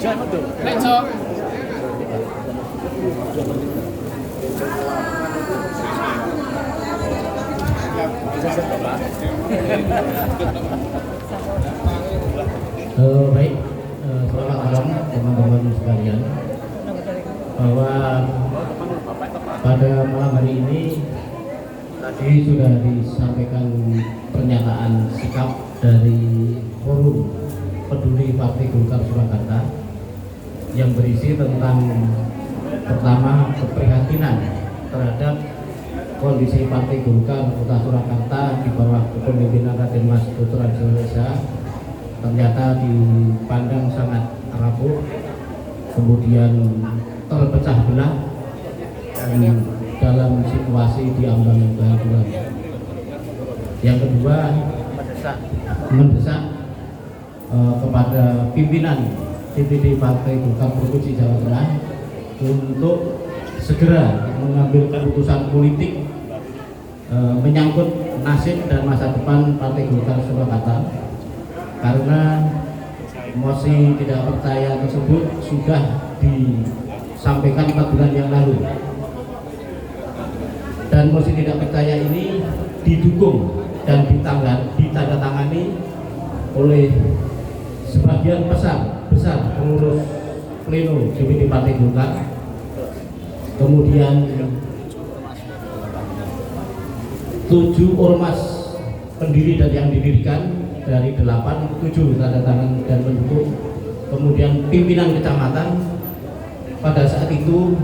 Baik, selamat malam teman-teman sekalian. Bahwa pada malam hari ini tadi sudah disampaikan pernyataan sikap dari Forum Peduli Partai Golkar Surakarta yang berisi tentang pertama keprihatinan terhadap kondisi Partai Golkar Kota Surakarta di bawah kepemimpinan Raden Mas Dr. Indonesia ternyata dipandang sangat rapuh, kemudian terpecah belah dalam situasi diambang kehancuran. Yang kedua, mendesak kepada pimpinan DPD Partai Golkar Provinsi Jawa Tengah untuk segera mengambil keputusan politik menyangkut nasib dan masa depan Partai Golkar Surakarta, karena mosi tidak percaya tersebut sudah disampaikan 4 bulan yang lalu, dan mosi tidak percaya ini didukung dan ditandatangani oleh sebagian besar pengurus pleno DPD Partai Golkar, kemudian 7 ormas pendiri dan yang didirikan dari 7 tanda tangan dan mendukung, kemudian pimpinan kecamatan pada saat itu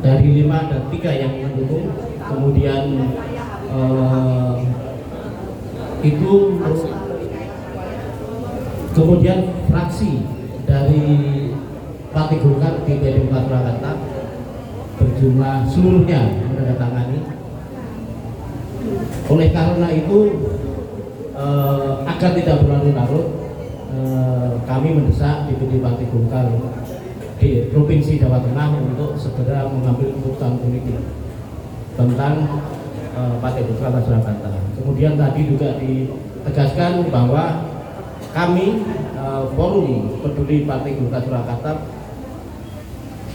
dari 5 dan 3 yang mendukung, kemudian kemudian fraksi dari Partai Golkar di DPD Surakarta berjumlah seluruhnya menandatangani. Oleh karena itu, agar tidak berlarut-larut, kami mendesak DPD Partai Golkar di Provinsi Jawa Tengah untuk segera mengambil keputusan politik tentang Partai Golkar Surakarta. Kemudian tadi juga ditegaskan bahwa kami Forum Peduli Partai Golkar Surakarta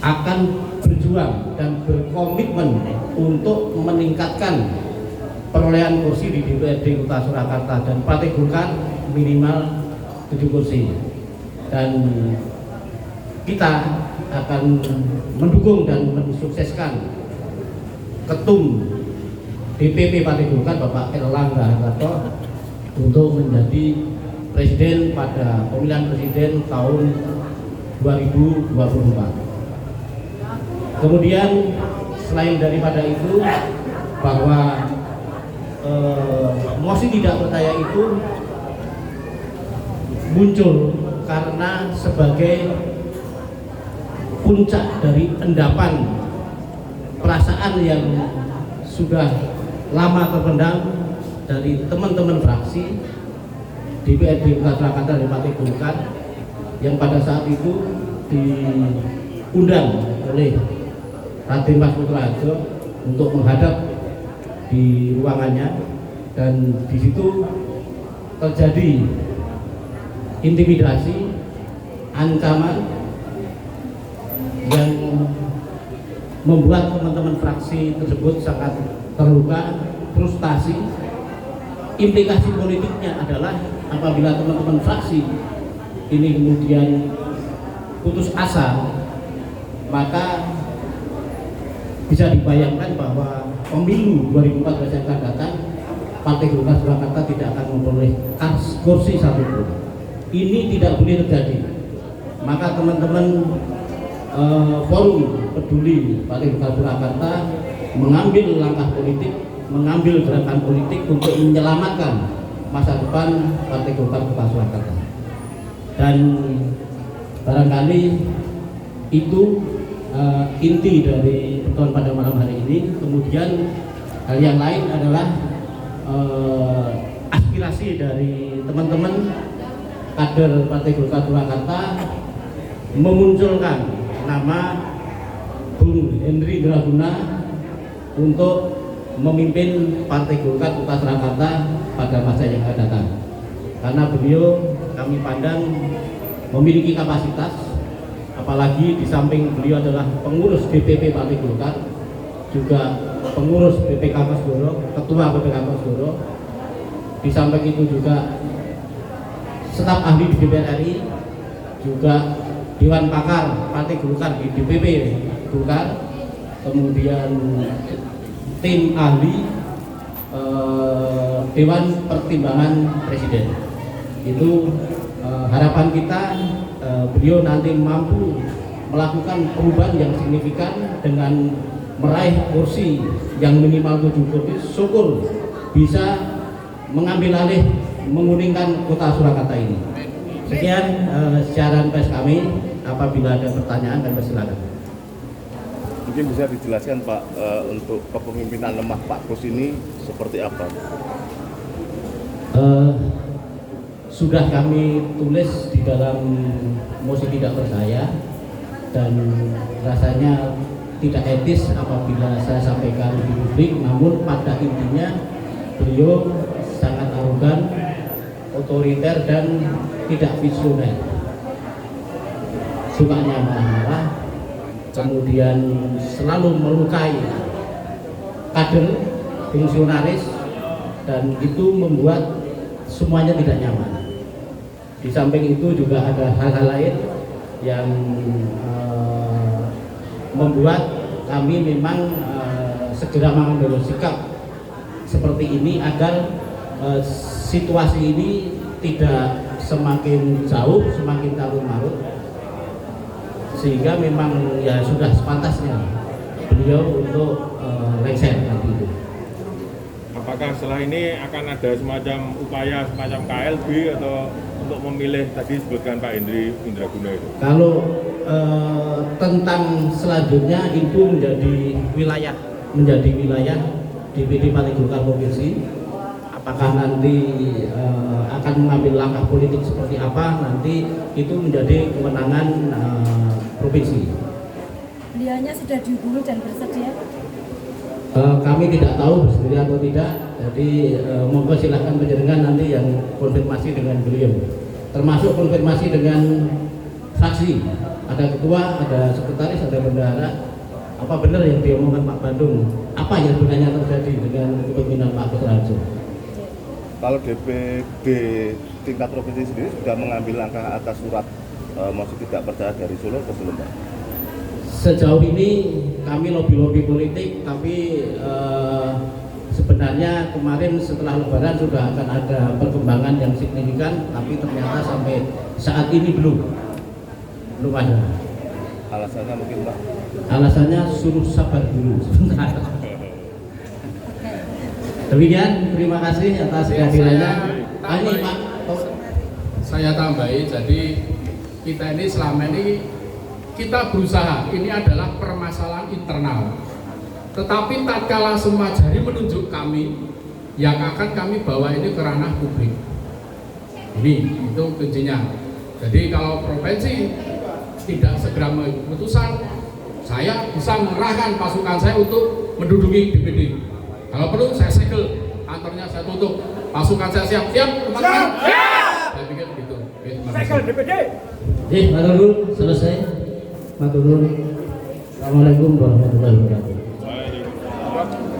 akan berjuang dan berkomitmen untuk meningkatkan perolehan kursi di DPD Kota Surakarta, dan Partai Golkar minimal 7 kursi, dan kita akan mendukung dan mensukseskan Ketum DPP Partai Golkar Bapak Erlangga Hartarto untuk menjadi presiden pada pemilihan presiden tahun 2024. Kemudian selain daripada itu, bahwa mosi tidak percaya itu muncul karena sebagai puncak dari endapan perasaan yang sudah lama terpendam dari teman-teman fraksi DPRD Kota Surakarta dari Partai Golkar, yang pada saat itu diundang oleh Raden Mas Putra Harjo untuk menghadap di ruangannya, dan di situ terjadi intimidasi, ancaman yang membuat teman-teman fraksi tersebut sangat terluka, frustasi. Implikasi politiknya adalah apabila teman-teman fraksi ini kemudian putus asa, maka bisa dibayangkan bahwa pemilu 2014 yang akan datang Partai Golkar Surakarta tidak akan memperoleh kursi satupun. Ini tidak boleh terjadi. Maka teman-teman Forum Peduli Partai Golkar Surakarta mengambil langkah politik, mengambil gerakan politik untuk menyelamatkan masa depan Partai Golkar Kota Surakarta. Dan barangkali itu inti dari pertemuan pada malam hari ini. Kemudian hal yang lain adalah aspirasi dari teman-teman kader Partai Golkar Surakarta memunculkan nama Bung Henry Draguna untuk memimpin Partai Golkar Kota Surakarta pada masa yang akan datang, karena beliau kami pandang memiliki kapasitas, Apalagi di samping beliau adalah pengurus DPP Partai Golkar, juga pengurus BPK Kosdoro, ketua BPK Kosdoro. Di samping itu juga staf ahli di DPR RI, juga Dewan Pakar Partai Golkar di DPP Golkar, kemudian tim ahli Dewan Pertimbangan Presiden. Itu harapan kita beliau nanti mampu melakukan perubahan yang signifikan dengan meraih kursi yang minimal 7 kursi, syukur bisa mengambil alih menguningkan kota Surakarta ini. Sekian siaran pers kami. Apabila ada pertanyaan, kami persilakan. Mungkin bisa dijelaskan Pak, untuk kepemimpinan lemah Pak Kus ini seperti apa? Sudah kami tulis di dalam mosi tidak percaya, dan rasanya tidak etis apabila saya sampaikan di publik. Namun pada intinya beliau sangat arogan, otoriter, dan tidak visioner. Sukanya marah-marah, kemudian selalu melukai kader, fungsionaris, dan itu membuat semuanya tidak nyaman. Di samping itu juga ada hal-hal lain yang membuat kami memang segera mengambil sikap seperti ini agar situasi ini tidak semakin jauh, semakin carut-marut, sehingga memang ya sudah sepantasnya beliau untuk lengser nanti itu. Apakah setelah ini akan ada semacam upaya semacam KLB atau untuk memilih tadi disebutkan Pak Hendri Indraguna itu? Kalau tentang selanjutnya itu menjadi wilayah DPD Partai Golkar Provinsi. Apakah nanti akan mengambil langkah politik seperti apa, nanti itu menjadi kewenangan provinsi. Beliaunya sudah dihubungi dan bersedia? Kami tidak tahu bersedia atau tidak, jadi monggo silahkan penjaringan nanti yang konfirmasi dengan beliau, termasuk konfirmasi dengan fraksi, ada ketua, ada sekretaris, ada bendahara. Apa benar yang diomongkan Pak Bandung? Apa yang sebenarnya terjadi dengan kepemimpinan Pak Kutraharjo? Kalau DPD tingkat provinsi sendiri sudah mengambil langkah atas surat mosi tidak percaya dari Solo ke belum Pak? Sejauh ini kami lobby politik, tapi sebenarnya kemarin setelah Lebaran sudah akan ada perkembangan yang signifikan, tapi ternyata sampai saat ini belum ada. Alasannya mungkin Pak? Alasannya suruh sabar dulu sebentar. Demikian, terima kasih atas kehadirannya. Ini Pak, saya tambahi, jadi kita ini selama ini kita berusaha, ini adalah permasalahan internal. Tetapi tak kalah semua jari menunjuk kami, yang akan kami bawa ini ke ranah publik. Ini itu kuncinya. Jadi kalau provinsi tidak segera memutuskan, saya bisa mengerahkan pasukan saya untuk menduduki DPD. Kalau perlu saya segel kantornya, saya tutup. Pasukan saya siap teman-teman. Saya pikir begitu. Segel DPD. matur nuwun, selesai. Matur nuwun. Assalamualaikum warahmatullahi wabarakatuh.